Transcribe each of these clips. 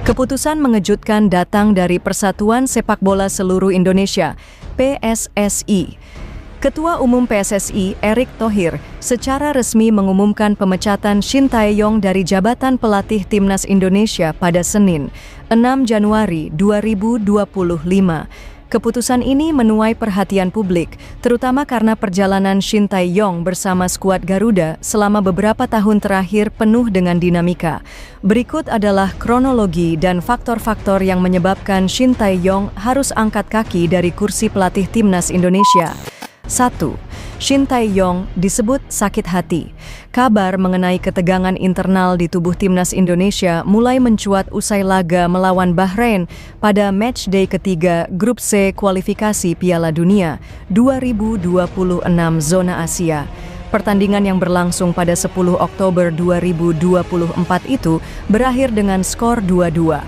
Keputusan mengejutkan datang dari Persatuan Sepak Bola Seluruh Indonesia, PSSI. Ketua Umum PSSI, Erick Thohir, secara resmi mengumumkan pemecatan Shin Tae-yong dari jabatan pelatih Timnas Indonesia pada Senin, 6 Januari 2025. Keputusan ini menuai perhatian publik, terutama karena perjalanan Shin Tae-yong bersama skuad Garuda selama beberapa tahun terakhir penuh dengan dinamika. Berikut adalah kronologi dan faktor-faktor yang menyebabkan Shin Tae-yong harus angkat kaki dari kursi pelatih Timnas Indonesia. 1. Shin Tae-yong disebut sakit hati. Kabar mengenai ketegangan internal di tubuh Timnas Indonesia mulai mencuat usai laga melawan Bahrain pada matchday ketiga Grup C kualifikasi Piala Dunia 2026 zona Asia. Pertandingan yang berlangsung pada 10 Oktober 2024 itu berakhir dengan skor 2-2.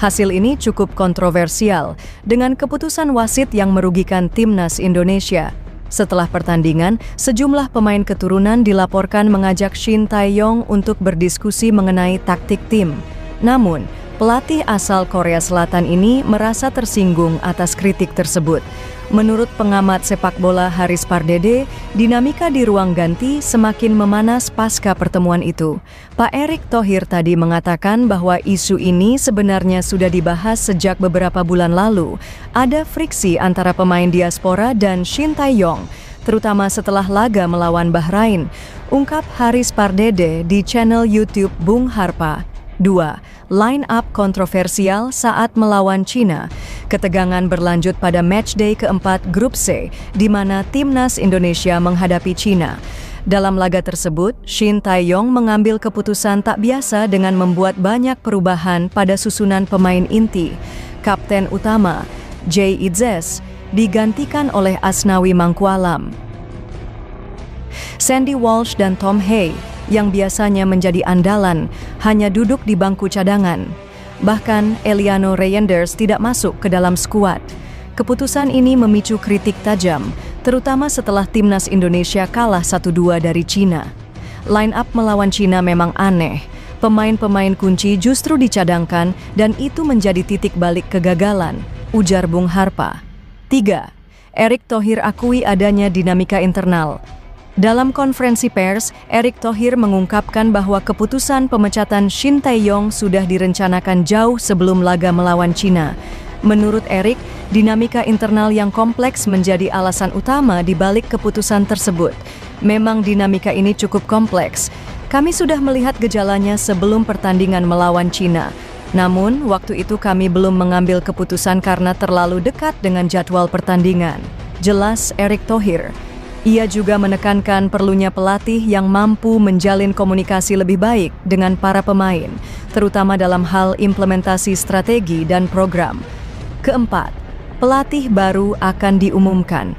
Hasil ini cukup kontroversial dengan keputusan wasit yang merugikan Timnas Indonesia. Setelah pertandingan, sejumlah pemain keturunan dilaporkan mengajak Shin Tae-yong untuk berdiskusi mengenai taktik tim. Namun, pelatih asal Korea Selatan ini merasa tersinggung atas kritik tersebut. Menurut pengamat sepak bola Haris Pardede, dinamika di ruang ganti semakin memanas pasca pertemuan itu. Pak Erick Thohir tadi mengatakan bahwa isu ini sebenarnya sudah dibahas sejak beberapa bulan lalu. Ada friksi antara pemain diaspora dan Shin Tae-yong, terutama setelah laga melawan Bahrain, ungkap Haris Pardede di channel YouTube Bung Harpa. 2. Line up kontroversial saat melawan Cina. Ketegangan berlanjut pada matchday keempat Grup C, di mana Timnas Indonesia menghadapi Cina. Dalam laga tersebut, Shin Tae-yong mengambil keputusan tak biasa dengan membuat banyak perubahan pada susunan pemain inti. Kapten utama, Jay Itzes, digantikan oleh Asnawi Mangkualam. Sandy Walsh dan Tom Hay yang biasanya menjadi andalan hanya duduk di bangku cadangan. Bahkan Eliano Reyenders tidak masuk ke dalam skuad. Keputusan ini memicu kritik tajam, terutama setelah Timnas Indonesia kalah 1-2 dari Cina. Line up melawan Cina memang aneh. Pemain-pemain kunci justru dicadangkan dan itu menjadi titik balik kegagalan, ujar Bung Harpa. 3. Erick Thohir akui adanya dinamika internal. Dalam konferensi pers, Erick Thohir mengungkapkan bahwa keputusan pemecatan Shin Tae-yong sudah direncanakan jauh sebelum laga melawan Cina. Menurut Erick, dinamika internal yang kompleks menjadi alasan utama di balik keputusan tersebut. Memang dinamika ini cukup kompleks. Kami sudah melihat gejalanya sebelum pertandingan melawan Cina. Namun, waktu itu kami belum mengambil keputusan karena terlalu dekat dengan jadwal pertandingan, jelas Erick Thohir. Ia juga menekankan perlunya pelatih yang mampu menjalin komunikasi lebih baik dengan para pemain, terutama dalam hal implementasi strategi dan program. 4. Pelatih baru akan diumumkan.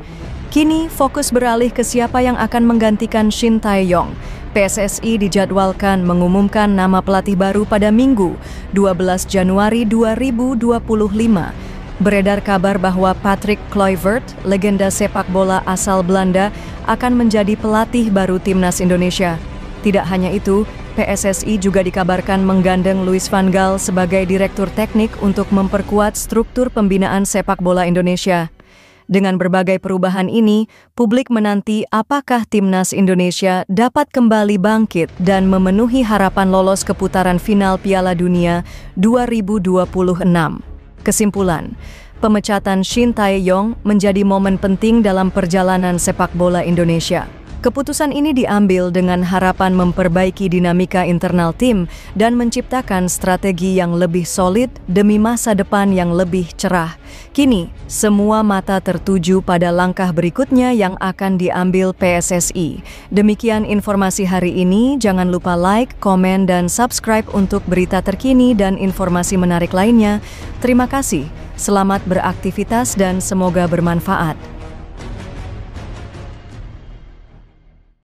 Kini fokus beralih ke siapa yang akan menggantikan Shin Tae-yong. PSSI dijadwalkan mengumumkan nama pelatih baru pada Minggu, 12 Januari 2025. Beredar kabar bahwa Patrick Kluivert, legenda sepak bola asal Belanda, akan menjadi pelatih baru Timnas Indonesia. Tidak hanya itu, PSSI juga dikabarkan menggandeng Louis van Gaal sebagai direktur teknik untuk memperkuat struktur pembinaan sepak bola Indonesia. Dengan berbagai perubahan ini, publik menanti apakah Timnas Indonesia dapat kembali bangkit dan memenuhi harapan lolos ke putaran final Piala Dunia 2026. Kesimpulan, pemecatan Shin Tae-yong menjadi momen penting dalam perjalanan sepak bola Indonesia. Keputusan ini diambil dengan harapan memperbaiki dinamika internal tim dan menciptakan strategi yang lebih solid demi masa depan yang lebih cerah. Kini, semua mata tertuju pada langkah berikutnya yang akan diambil PSSI. Demikian informasi hari ini, jangan lupa like, komen, dan subscribe untuk berita terkini dan informasi menarik lainnya. Terima kasih, selamat beraktivitas dan semoga bermanfaat.